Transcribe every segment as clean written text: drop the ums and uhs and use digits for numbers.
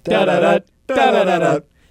Hey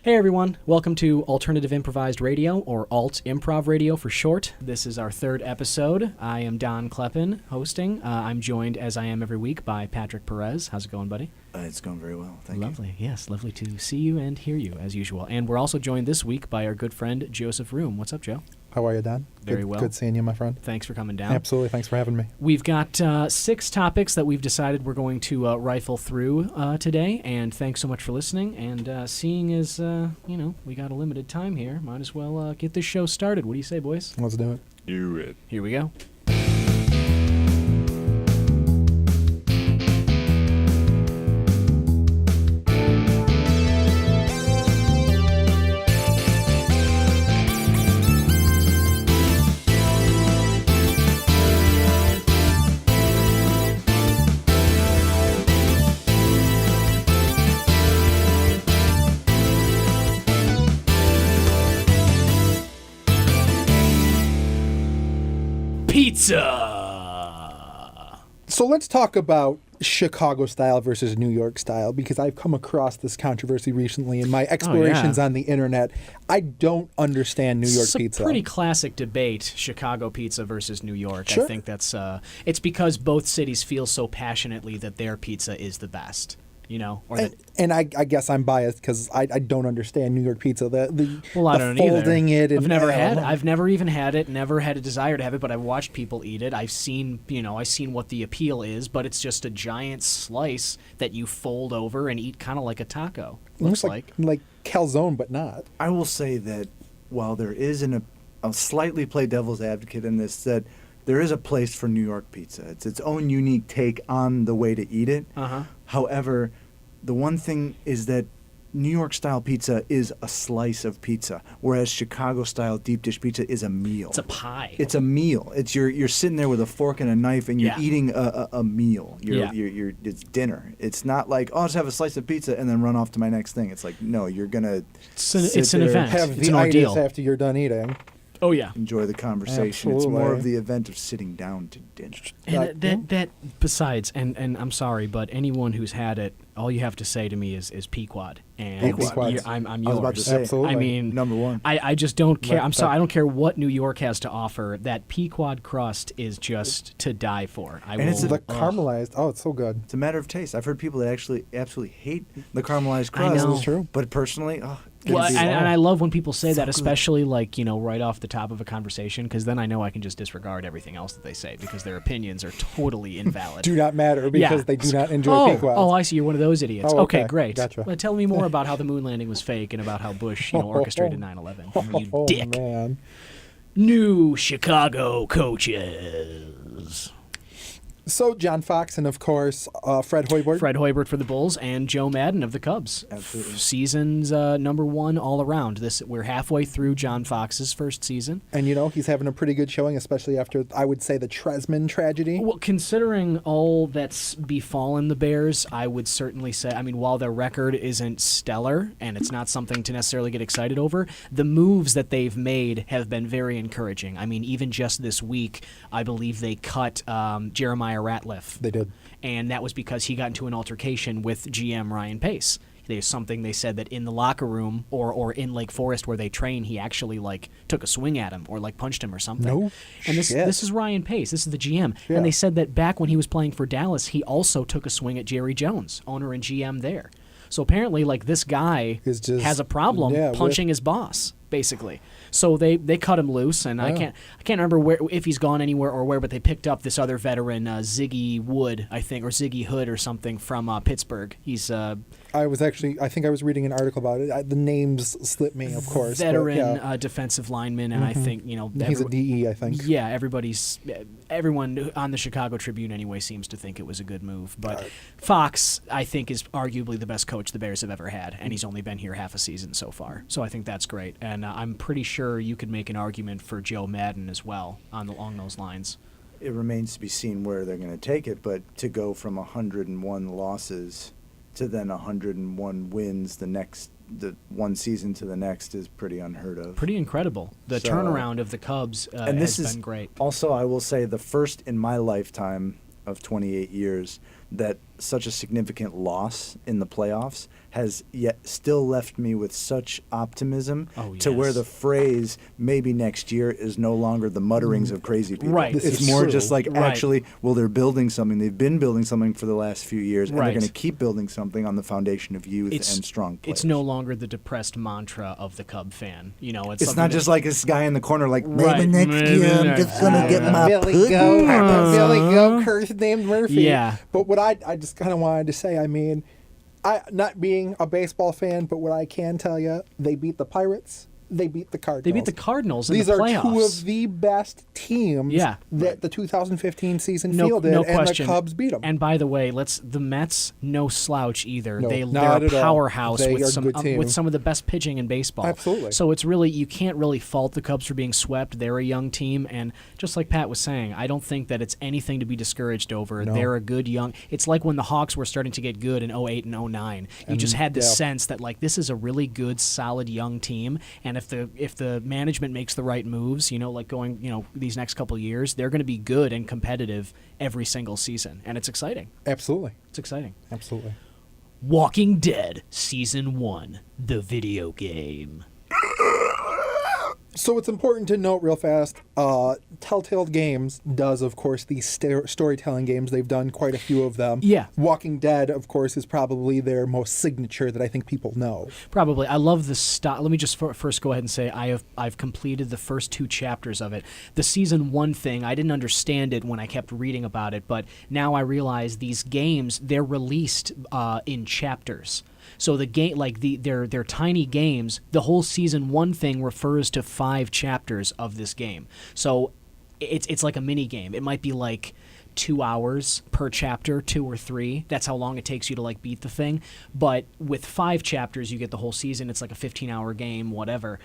everyone, welcome to Alternative Improvised Radio, or Alt Improv Radio for short. This is our third episode. I am Don Kleppin hosting. I'm joined, as I am every week, by Patrick Perez. How's it going, buddy? It's going very well, thank you. Lovely, yes, lovely to see you and hear you, as usual. And we're also joined this week by our good friend, Joseph Room. What's up, Joe? How are you, Don? Very well. Good seeing you, my friend. Thanks for coming down. Absolutely, thanks for having me. We've got 6 topics that we've decided we're going to rifle through today, and thanks so much for listening. And seeing as, we got a limited time here, might as well get this show started. What do you say, boys? Let's do it. Do it. Here we go. Pizza! So let's talk about Chicago style versus New York style, because I've come across this controversy recently in my explorations on the internet. I don't understand New York pizza. It's a pretty classic debate, Chicago pizza versus New York. Sure. I think that's it's because both cities feel so passionately that their pizza is the best. And I guess I'm biased because I don't understand New York pizza. I don't folding either. it. I've never had it. I've never even had it. Never had a desire to have it, but I've watched people eat it. I've seen what the appeal is, but it's just a giant slice that you fold over and eat, kind of like a taco. Looks like calzone, but not. I will say that while there is I'll slightly play devil's advocate in this, that there is a place for New York pizza. It's its own unique take on the way to eat it. Uh-huh. However, the one thing is that New York style pizza is a slice of pizza, whereas Chicago style deep dish pizza is a meal. It's a pie. It's a meal. It's you're sitting there with a fork and a knife and you're eating a meal. It's dinner. It's not like, oh, I'll just have a slice of pizza and then run off to my next thing. It's like, no, you're gonna it's an event. Have it's the an ordeal. itis after you're done eating. Oh yeah. Enjoy the conversation. Absolutely. It's more of the event of sitting down to dinner. And that besides, and I'm sorry, but anyone who's had it, all you have to say to me is Pequod. And Pequod. I'm yours. I was about to say, absolutely. I mean, number one. I just don't care. I'm sorry, I don't care what New York has to offer. That Pequod crust is just to die for. It's the caramelized. Oh, it's so good. It's a matter of taste. I've heard people that actually absolutely hate the caramelized crust. I know. It's true. But personally, and I love when people say that, especially right off the top of a conversation, because then I know I can just disregard everything else that they say because their opinions are totally invalid. Do not matter because they do not enjoy Pequod. Oh, I see. You're one of those idiots. Oh, okay, great. Gotcha. Well, tell me more about how the moon landing was fake and about how Bush, orchestrated 9/11. You dick. Man. New Chicago coaches. So John Fox and, of course, Fred Hoiberg. Fred Hoiberg for the Bulls and Joe Madden of the Cubs. Absolutely. Seasons number 1 all around. We're halfway through John Fox's first season. And, he's having a pretty good showing, especially after, I would say, the Tresman tragedy. Well, considering all that's befallen the Bears, I would certainly say, while their record isn't stellar and it's not something to necessarily get excited over, the moves that they've made have been very encouraging. Even just this week, I believe they cut Jeremiah Ratliff. They did. And that was because he got into an altercation with GM Ryan Pace. There's something they said that in the locker room or in Lake Forest where they train, he actually took a swing at him or punched him or something. No And this shit. is Ryan Pace. This is the GM. Yeah. And they said that back when he was playing for Dallas, he also took a swing at Jerry Jones, owner and GM there. So apparently, this guy has a problem punching his boss, basically. So they cut him loose, and I can't remember if he's gone anywhere or where, but they picked up this other veteran, Ziggy Wood, I think, or Ziggy Hood or something from Pittsburgh. He's I think I was reading an article about it. The names slipped me, of course. Veteran defensive lineman, and I think he's a DE. I think. Yeah, everyone on the Chicago Tribune anyway seems to think it was a good move. But Fox, I think, is arguably the best coach the Bears have ever had, and he's only been here half a season so far. So I think that's great, and I'm pretty sure you could make an argument for Joe Madden as well along those lines. It remains to be seen where they're going to take it, but to go from 101 losses to then 101 wins the one season to the next is pretty unheard of. Pretty incredible. The turnaround of the Cubs has been great. Also, I will say the first in my lifetime of 28 years that such a significant loss in the playoffs has yet still left me with such optimism Oh, to yes. where the phrase "maybe next year" is no longer the mutterings of crazy people. Right. This It's is more true. just like, Right. actually, well, they're building something. They've been building something for the last few years, and Right. they're going to keep building something on the foundation of youth It's- and strong players. It's no longer the depressed mantra of the Cub fan. You know, It's something not that- just like this guy in the corner, like, Right. maybe next Maybe year I'm next just going to get my Billy pudding. Go, curse named Murphy. Yeah. But what I just kind of wanted to say, I mean, not being a baseball fan, but what I can tell you, they beat the Pirates. They beat the Cardinals. They beat the Cardinals in These the are playoffs. two of the best teams Yeah. that the 2015 season No fielded, no and question. the Cubs beat them. And by the way, the Mets no slouch either. No, they're not a at all. powerhouse They with are a some good team. with some of the best pitching in baseball. Absolutely. So it's really, you can't really fault the Cubs for being swept. They're a young team, and just like Pat was saying, I don't think that it's anything to be discouraged over. No. They're a good young. It's like when the Hawks were starting to get good in 08 and 09. You just had this sense that like this is a really good, solid young team, and if the management makes the right moves, you know, like going, you know, these next couple of years, they're going to be good and competitive every single season, and it's exciting. Absolutely. It's exciting. Absolutely. Walking Dead Season 1, the video game. So it's important to note real fast, Telltale Games does, of course, these storytelling games. They've done quite a few of them. Yeah. Walking Dead, of course, is probably their most signature that I think people know. Probably. I love the style. Let me just first go ahead and say I've completed the first 2 chapters of it. The Season 1 thing, I didn't understand it when I kept reading about it, but now I realize these games, they're released in chapters. So the game, like they're tiny games. The whole Season 1 thing refers to 5 chapters of this game. So it's like a mini game. It might be like 2 hours per chapter, 2 or 3. That's how long it takes you to like beat the thing. But with 5 chapters, you get the whole season. It's like a 15-hour game, whatever.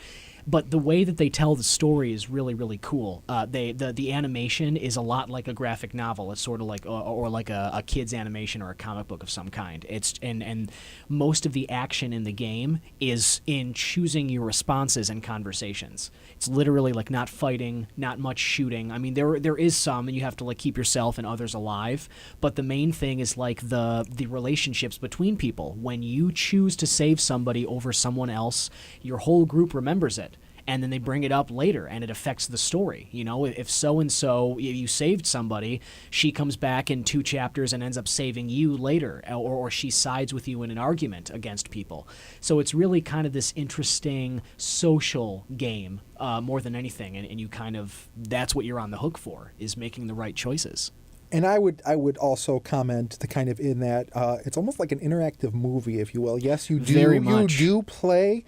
But the way that they tell the story is really, really cool. The animation is a lot like a graphic novel. It's sort of like or like a kid's animation or a comic book of some kind. It's and most of the action in the game is in choosing your responses and conversations. It's literally like not fighting, not much shooting. I mean, there is some, and you have to like keep yourself and others alive. But the main thing is like the relationships between people. When you choose to save somebody over someone else, your whole group remembers it. And then they bring it up later, and it affects the story. You know, if so-and-so, you saved somebody, she comes back in 2 chapters and ends up saving you later, or she sides with you in an argument against people. So it's really kind of this interesting social game more than anything, and you kind of, that's what you're on the hook for, is making the right choices. And I would also comment to kind of in that it's almost like an interactive movie, if you will. Yes, you do. Very much. You do play,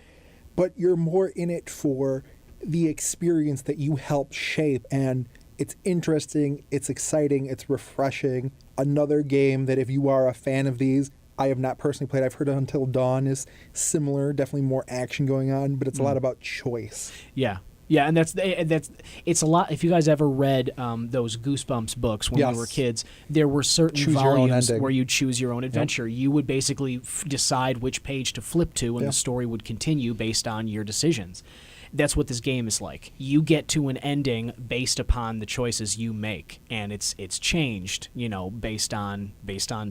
but you're more in it for the experience that you help shape. And it's interesting, it's exciting, it's refreshing. Another game that if you are a fan of these, I have not personally played. I've heard Until Dawn is similar, definitely more action going on, but it's a lot about choice. Yeah. Yeah, and that's it's a lot. If you guys ever read those Goosebumps books when Yes. we were kids, there were certain Choose your own volumes ending. where you'd choose your own adventure. You would basically decide which page to flip to, and Yeah. the story would continue based on your decisions. That's what this game is like. You get to an ending based upon the choices you make, and it's changed, you know, based on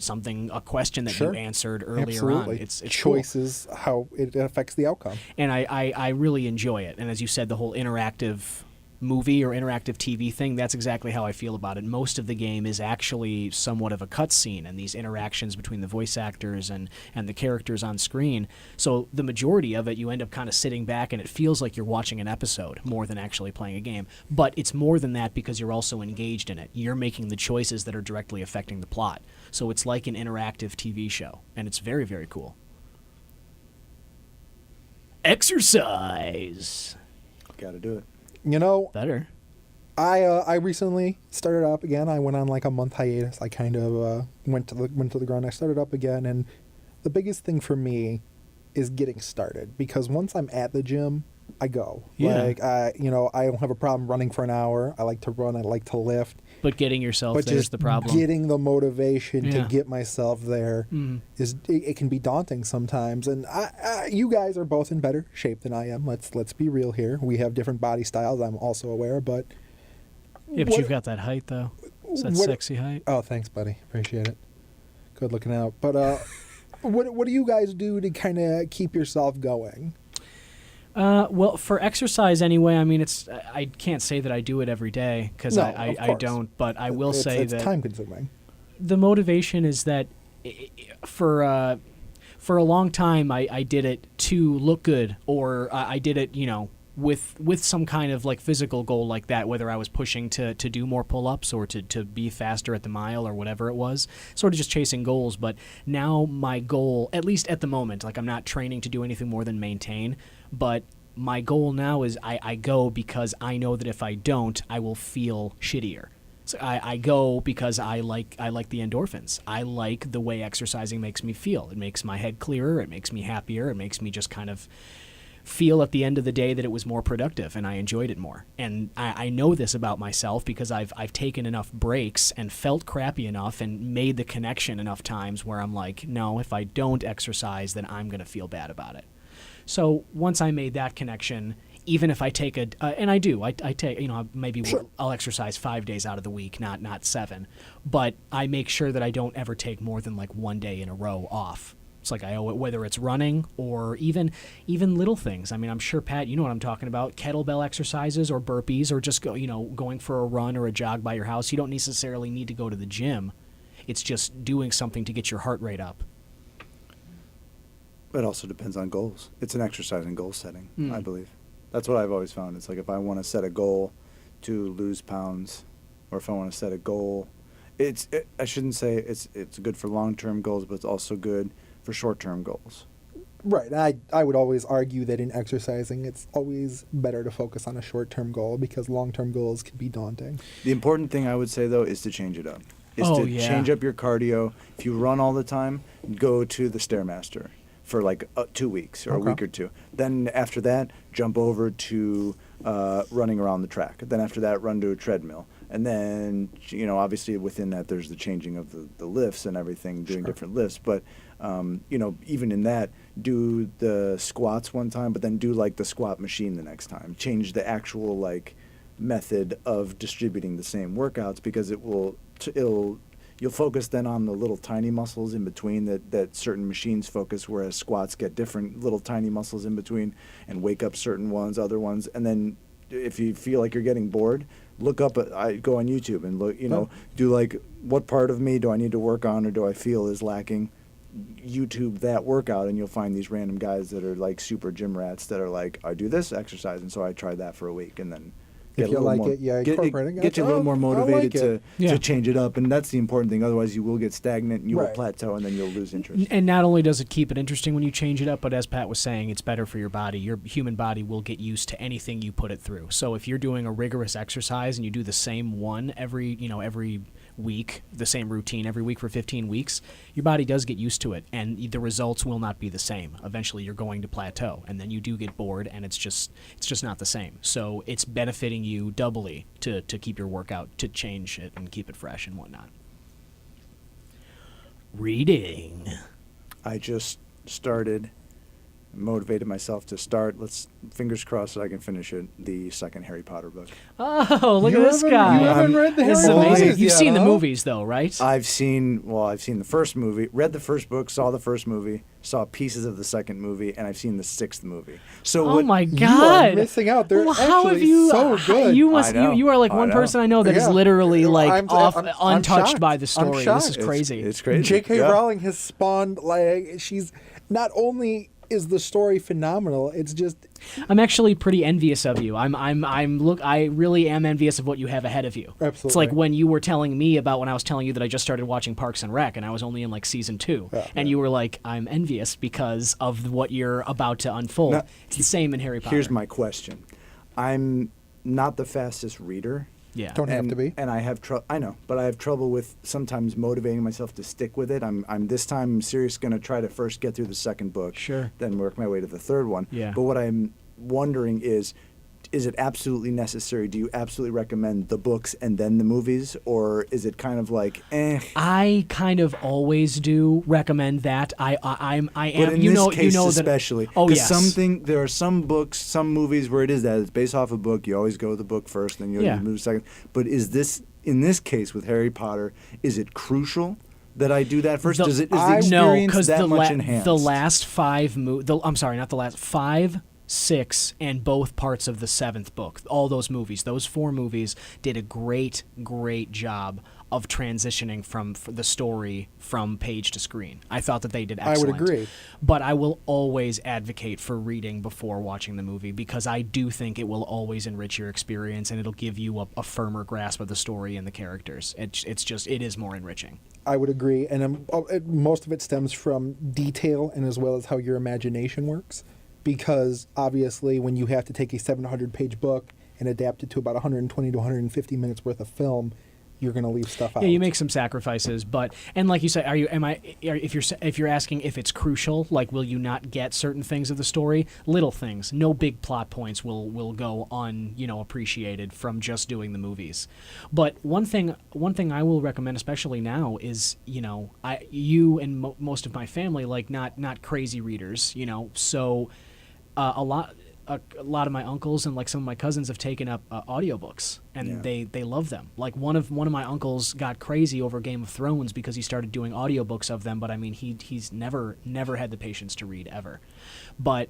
something, a question that Sure. you answered earlier Absolutely. on. It's cool. choices, how it affects the outcome. And I really enjoy it. And as you said, the whole interactive movie or interactive TV thing, that's exactly how I feel about it. Most of the game is actually somewhat of a cutscene, and these interactions between the voice actors and the characters on screen. So the majority of it, you end up kind of sitting back, and it feels like you're watching an episode more than actually playing a game. But it's more than that because you're also engaged in it. You're making the choices that are directly affecting the plot. So it's like an interactive TV show, and it's very, very cool. Exercise. Got to do it. You know, Better. I recently started up again. I went on like a month hiatus. I kind of went to the ground. I started up again, and the biggest thing for me is getting started, because once I'm at the gym, I go. Yeah. Like I don't have a problem running for an hour. I like to run. I like to lift. But getting yourself But there's just the problem. getting the motivation Yeah. to get myself there is it can be daunting sometimes. And you guys are both in better shape than I am. Let's be real here. We have different body styles. I'm also aware, but Yeah, but what- you've got that height, though. It's that what- sexy height. Oh, thanks, buddy. Appreciate it. Good looking out. But What do you guys do to kind of keep yourself going? Well, for exercise anyway, I mean, I can't say that I do it every day because No, I don't, but I will say it's that time consuming. the motivation is that for a long time I did it to look good, or I did it, with some kind of like physical goal like that, whether I was pushing to do more pull-ups or to be faster at the mile or whatever it was, sort of just chasing goals. But now my goal, at least at the moment, like I'm not training to do anything more than maintain, but my goal now is I go because I know that if I don't, I will feel shittier. So I go because I like the endorphins. I like the way exercising makes me feel. It makes my head clearer. It makes me happier. It makes me just kind of feel at the end of the day that it was more productive and I enjoyed it more. And I know this about myself because I've taken enough breaks and felt crappy enough and made the connection enough times where I'm like, no, if I don't exercise, then I'm going to feel bad about it. So once I made that connection, even if I take and I do, I take, maybe I'll exercise 5 days out of the week, not 7, but I make sure that I don't ever take more than like 1 day in a row off. It's like I owe it, whether it's running or even little things. I mean, I'm sure, Pat, you know what I'm talking about, kettlebell exercises or burpees or just going for a run or a jog by your house. You don't necessarily need to go to the gym. It's just doing something to get your heart rate up. It also depends on goals. It's an exercise in goal setting, I believe. That's what I've always found. It's like if I want to set a goal to lose pounds, or if I want to set a goal, I shouldn't say it's good for long-term goals, but it's also good for short-term goals. Right. I would always argue that in exercising, it's always better to focus on a short-term goal because long-term goals can be daunting. The important thing I would say, though, is to change it up. Change up your cardio. If you run all the time, go to the Stairmaster for like 2 weeks or a week or two. Then after that, jump over to running around the track. Then after that, run to a treadmill. And then, obviously within that, there's the changing of the lifts and everything, doing different lifts. But, even in that, do the squats one time, but then do like the squat machine the next time. Change the actual like method of distributing the same workouts because you'll focus then on the little tiny muscles in between that certain machines focus, whereas squats get different little tiny muscles in between and wake up certain ones, other ones. And then if you feel like you're getting bored, look up, go on YouTube and look, do like, what part of me do I need to work on or do I feel is lacking? YouTube that workout and you'll find these random guys that are like super gym rats that are like, I do this exercise. And so I tried that for a week and then If you like it, incorporate it. Get you a little more motivated to change it up, and that's the important thing. Otherwise, you will get stagnant, and you will plateau, and then you'll lose interest. And not only does it keep it interesting when you change it up, but as Pat was saying, it's better for your body. Your human body will get used to anything you put it through. So if you're doing a rigorous exercise and you do the same one every week, the same routine every week for 15 weeks, your body does get used to it, and the results will not be the same. Eventually, you're going to plateau, and then you do get bored, and it's just not the same. So it's benefiting you doubly to keep your workout, to change it and keep it fresh and whatnot. Reading. I just started, motivated myself to start. Fingers crossed that I can finish it. The second Harry Potter book. Oh, look at this guy! You haven't read the Harry This is Potter amazing. movies You've yet, seen the huh? movies, though, right? I've seen the first movie, read the first book, saw the first movie, saw pieces of the second movie, and I've seen the sixth movie. So oh my You God! are missing out. They're how have actually you, so good. You must. I know. You are like one person I know that is literally like I'm untouched shocked. by the story. I'm This is shocked. crazy. It's crazy. J.K. Rowling has spawned she's not only is the story phenomenal, it's just I'm actually pretty envious of you. I really am envious of what you have ahead of you. Absolutely. It's like when you were telling me about when I was telling you that I just started watching Parks and Rec and I was only in like season 2, and you were like, I'm envious because of what you're about to unfold. Now, it's the same in Harry Potter. Here's my question. I'm not the fastest reader. Yeah. Don't have to be. And I have I know, but I have trouble with sometimes motivating myself to stick with it. I'm this time I'm serious going to try to first get through the second book, Sure. then work my way to the third one. Yeah. But what I'm wondering is it absolutely necessary? Do you absolutely recommend the books and then the movies, or is it kind of like, eh? I kind of always do recommend that. I am. But in this case especially, that. Oh yes. There are some books, some movies where it is that it's based off a book. You always go with the book first, then you move second. But is this in this case with Harry Potter? Is it crucial that I do that first? Is the experience that much enhanced? The last five, 6, and both parts of the 7th book, all those movies, those 4 movies did a great job of transitioning from the story from page to screen. I thought that they did excellent. I would agree. But I will always advocate for reading before watching the movie, because I do think it will always enrich your experience, and it'll give you a firmer grasp of the story and the characters. It is more enriching. I would agree, and most of it stems from detail and as well as how your imagination works, because obviously when you have to take a 700-page book and adapt it to about 120 to 150 minutes worth of film, you're going to leave stuff out. Yeah, you make some sacrifices, and like you say, if you're asking if it's crucial, like will you not get certain things of the story? Little things, no big plot points will go appreciated from just doing the movies. But one thing I will recommend, especially now, is you and most of my family not crazy readers, so a lot of my uncles and like some of my cousins have taken up audiobooks, and they love them. Like one of my uncles got crazy over Game of Thrones because he started doing audiobooks of them, but I mean he's never had the patience to read ever. But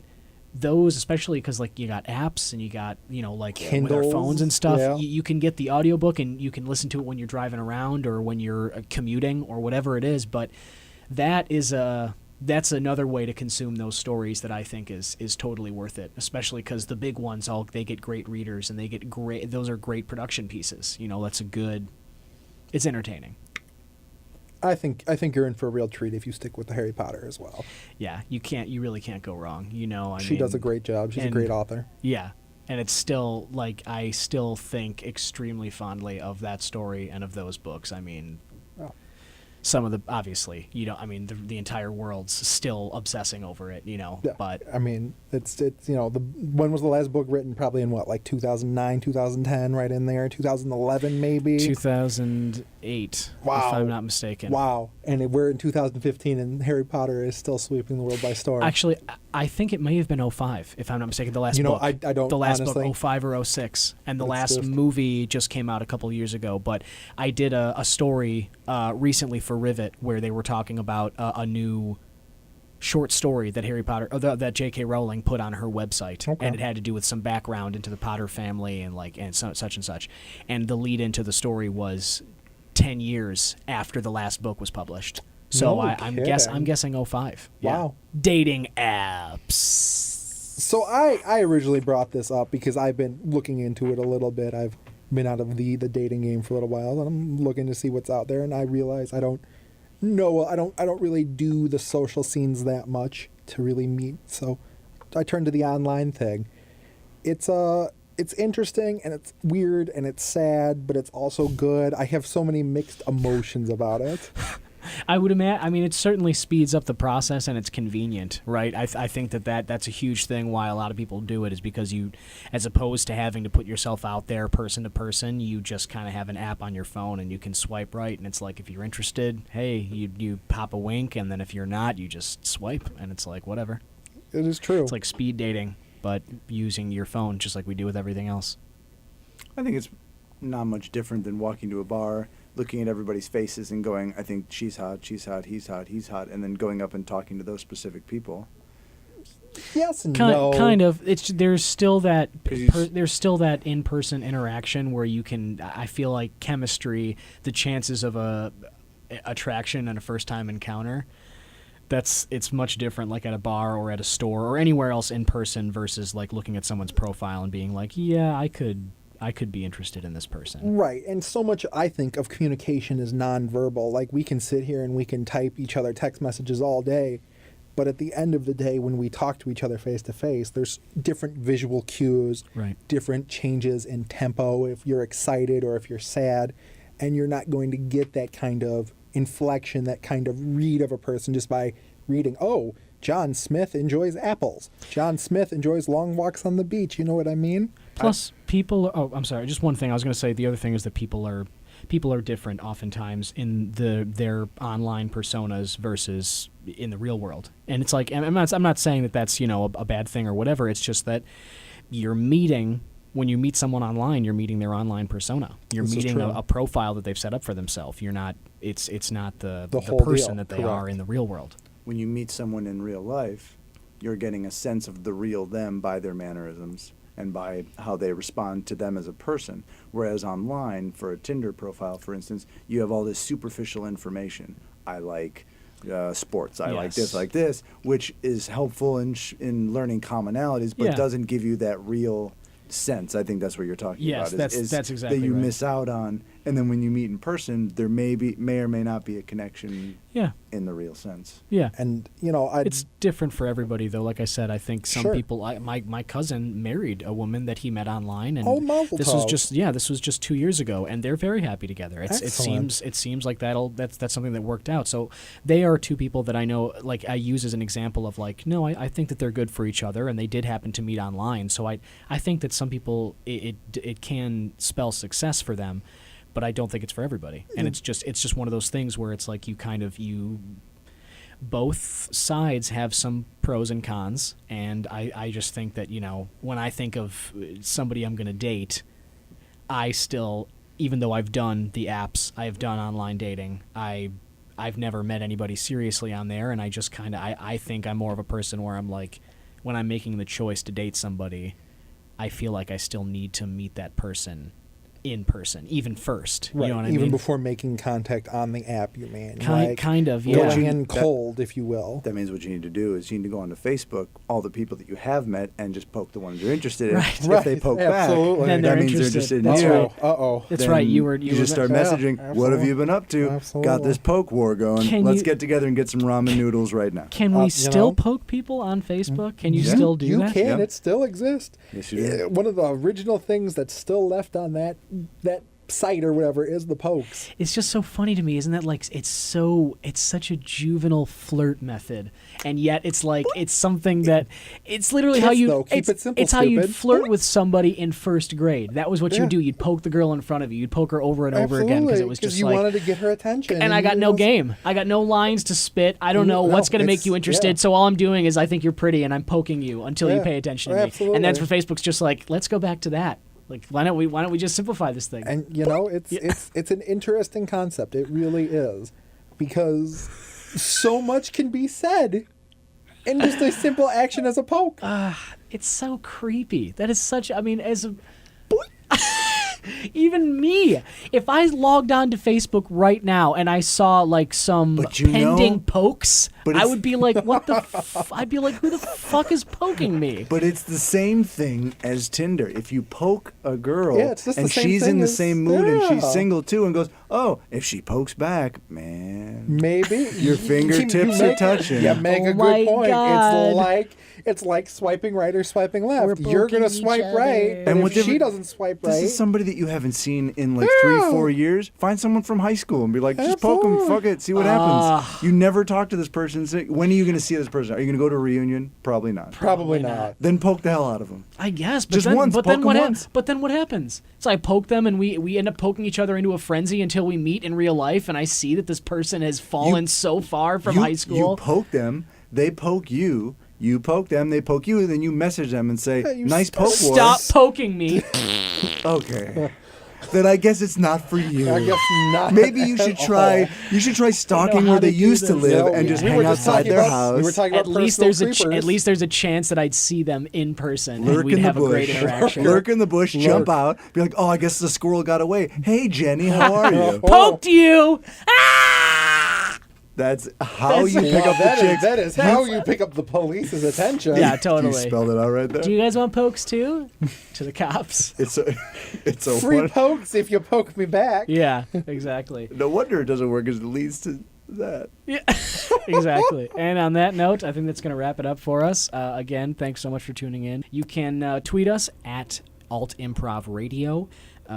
those, especially because like you got apps and you got Kindles, with our phones and stuff, you can get the audiobook and you can listen to it when you're driving around or when you're commuting or whatever it is. But that's another way to consume those stories that I think is totally worth it, especially because the big ones, they get great readers and those are great production pieces. It's entertaining. I think you're in for a real treat if you stick with the Harry Potter as well. Yeah, you really can't go wrong. She does a great job. She's a great author. Yeah. And it's still I still think extremely fondly of that story and of those books. I mean, some of the, obviously, the entire world's still obsessing over it, Yeah. But I mean, it's when was the last book written? Probably in what, like 2009, 2010, right in there, 2011 maybe. 2008, wow, if I'm not mistaken. Wow, and we're in 2015, and Harry Potter is still sweeping the world by storm. Actually, I think it may have been 05, if I'm not mistaken. The last book. I don't. The last honestly, book, 05 or 06, and the last movie just came out a couple years ago. But I did a story recently for Rivet where they were talking about a new short story that Harry Potter, that J.K. Rowling put on her website, and it had to do with some background into the Potter family and such and such. And the lead into the story was 10 years after the last book was published. So I'm guessing 05. Yeah. Wow. Dating apps. So I originally brought this up because I've been looking into it a little bit. I've been out of the dating game for a little while, and I'm looking to see what's out there, and I realize I don't really do the social scenes that much to really meet. So I turned to the online thing. It's interesting, and it's weird, and it's sad, but it's also good. I have so many mixed emotions about it. I would imagine. I mean, it certainly speeds up the process, and it's convenient, right? I think that's a huge thing why a lot of people do it, is because you, as opposed to having to put yourself out there person to person, you just kind of have an app on your phone and you can swipe right, and it's like if you're interested, hey, you pop a wink, and then if you're not, you just swipe, and it's like whatever. It is true. It's like speed dating, but using your phone just like we do with everything else. I think it's not much different than walking to a bar, looking at everybody's faces and going, I think she's hot, he's hot, he's hot, and then going up and talking to those specific people. Yes and no. Kind of. There's still that in-person interaction where you can. I feel like chemistry, the chances of a attraction and a first-time encounter, it's much different. Like at a bar or at a store or anywhere else in person versus like looking at someone's profile and being like, yeah, I could be interested in this person. Right. And so much, I think, of communication is nonverbal. Like, we can sit here and we can type each other text messages all day, but at the end of the day, when we talk to each other face to face, there's different visual cues, right, different changes in tempo, if you're excited or if you're sad, and you're not going to get that kind of inflection, that kind of read of a person just by reading, oh, John Smith enjoys apples. John Smith enjoys long walks on the beach. You know what I mean? Plus, I'm sorry. Just one thing I was going to say. The other thing is that people are different oftentimes in their online personas versus in the real world. And it's like, I'm not saying that that's a bad thing or whatever. It's just that you're meeting when you meet someone online, you're meeting their online persona. You're meeting a profile that they've set up for themselves. You're not. It's not the person that they are in the real world. When you meet someone in real life, you're getting a sense of the real them by their mannerisms and by how they respond to them as a person. Whereas online, for a Tinder profile, for instance, you have all this superficial information. I like sports. I like this, which is helpful in learning commonalities, but doesn't give you that real sense. I think that's what you're talking about. Yes, that's exactly that you right. miss out on. And then when you meet in person, there may or may not be a connection in the real sense. Yeah. And, it's different for everybody, though. Like I said, I think some people, my cousin married a woman that he met online. And this was just 2 years ago, and they're very happy together. It seems like that's something that worked out. So they are two people that I know, like I use as an example of like, no, I think that they're good for each other, and they did happen to meet online. So I think that some people, it can spell success for them, but I don't think it's for everybody. And it's just one of those things where it's like you both sides have some pros and cons, and I just think that, when I think of somebody I'm going to date, I still, even though I've done the apps, I've done online dating, I've never met anybody seriously on there, and I just kind of, I think I'm more of a person where I'm like, when I'm making the choice to date somebody, I feel like I still need to meet that person in person, even first. Right. You know what I even mean? before making contact on the app, you mean. Kind of, yeah. Going in cold, if you will. That means what you need to do is you need to go onto Facebook, all the people that you have met, and just poke the ones you're interested in. If they poke back, then that means they're interested in you. Uh-oh. That's right. You just start messaging, what have you been up to? Absolutely. Got this poke war going. Let's get together and get some ramen noodles right now. Can we still poke people on Facebook? Can you still do that? You can. It still exists. Yes, you do. One of the original things that's still left on that site or whatever is the pokes. It's just so funny to me, isn't that? Like, it's such a juvenile flirt method, and yet it's like it's something that it's literally how you keep it simple, it's how you stupid. flirt with somebody in first grade. That was what you do. You'd poke the girl in front of you. You'd poke her over and over again because it was just you like, wanted to get her attention. And I got no game. I got no lines to spit. I don't know what's going to make you interested. So all I'm doing is I think you're pretty and I'm poking you until you pay attention to me. Absolutely. And that's where Facebook's just like, let's go back to that. Like, why don't we just simplify this thing? And it's an interesting concept. It really is, because so much can be said in just a simple action as a poke. It's so creepy. That is such. I mean, as a even me, if I logged on to Facebook right now and I saw like some pending pokes, I would be like, what the I'd be like, who the fuck is poking me? But it's the same thing as Tinder. If you poke a girl and she's in the same mood and she's single too and goes, oh, if she pokes back, man, maybe your fingertips are touching. You make a good point. God. It's like swiping right or swiping left. You're going to swipe right, and if she doesn't swipe right. This is somebody that you haven't seen in like 3-4 years. Find someone from high school and be like, just poke them, fuck it, see what happens. You never talk to this person. When are you going to see this person? Are you going to go to a reunion? Probably not. Probably not. Then poke the hell out of them. I guess. But just then, once. But poke then them once. But then what happens? So I poke them and we end up poking each other into a frenzy until we meet in real life and I see that this person has fallen so far from high school. You poke them, they poke you. You poke them, they poke you, and then you message them and say, nice poke war. Stop poking me. Okay. Then I guess it's not for you. I guess not. Maybe you should try. You should try stalking where they used to live and just hang outside their house. We were talking about at least there's a chance that I'd see them in person and we'd have a great interaction. Lurk in the bush, jump out, be like, oh, I guess the squirrel got away. Hey, Jenny, how are you? Poked you. That's how you pick up the chicks. That is how you pick up the police's attention. Yeah, totally. You spelled it out right there. Do you guys want pokes too? To the cops. It's a free pokes if you poke me back. Yeah, exactly. No wonder it doesn't work because it leads to that. Yeah, exactly. And on that note, I think that's going to wrap it up for us. Again, thanks so much for tuning in. You can tweet us at Improv Radio.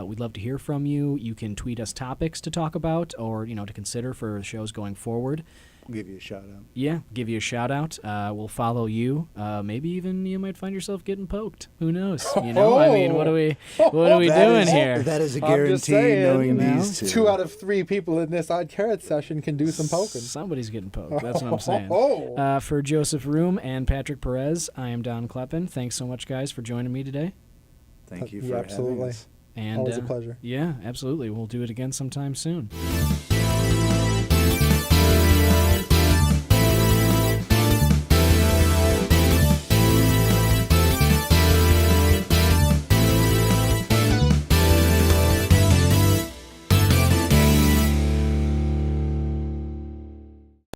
We'd love to hear from you. You can tweet us topics to talk about or, to consider for shows going forward. We'll give you a shout out. Yeah, give you a shout out. We'll follow you. Maybe even you might find yourself getting poked. Who knows? I mean, what are we doing here? That is a guarantee knowing these two. 2 out of 3 people in this Odd Carrot session can do some poking. Somebody's getting poked. That's what I'm saying. For Joseph Room and Patrick Perez, I am Don Kleppin. Thanks so much, guys, for joining me today. Thank you for having us. And, always a pleasure. Yeah, absolutely. We'll do it again sometime soon.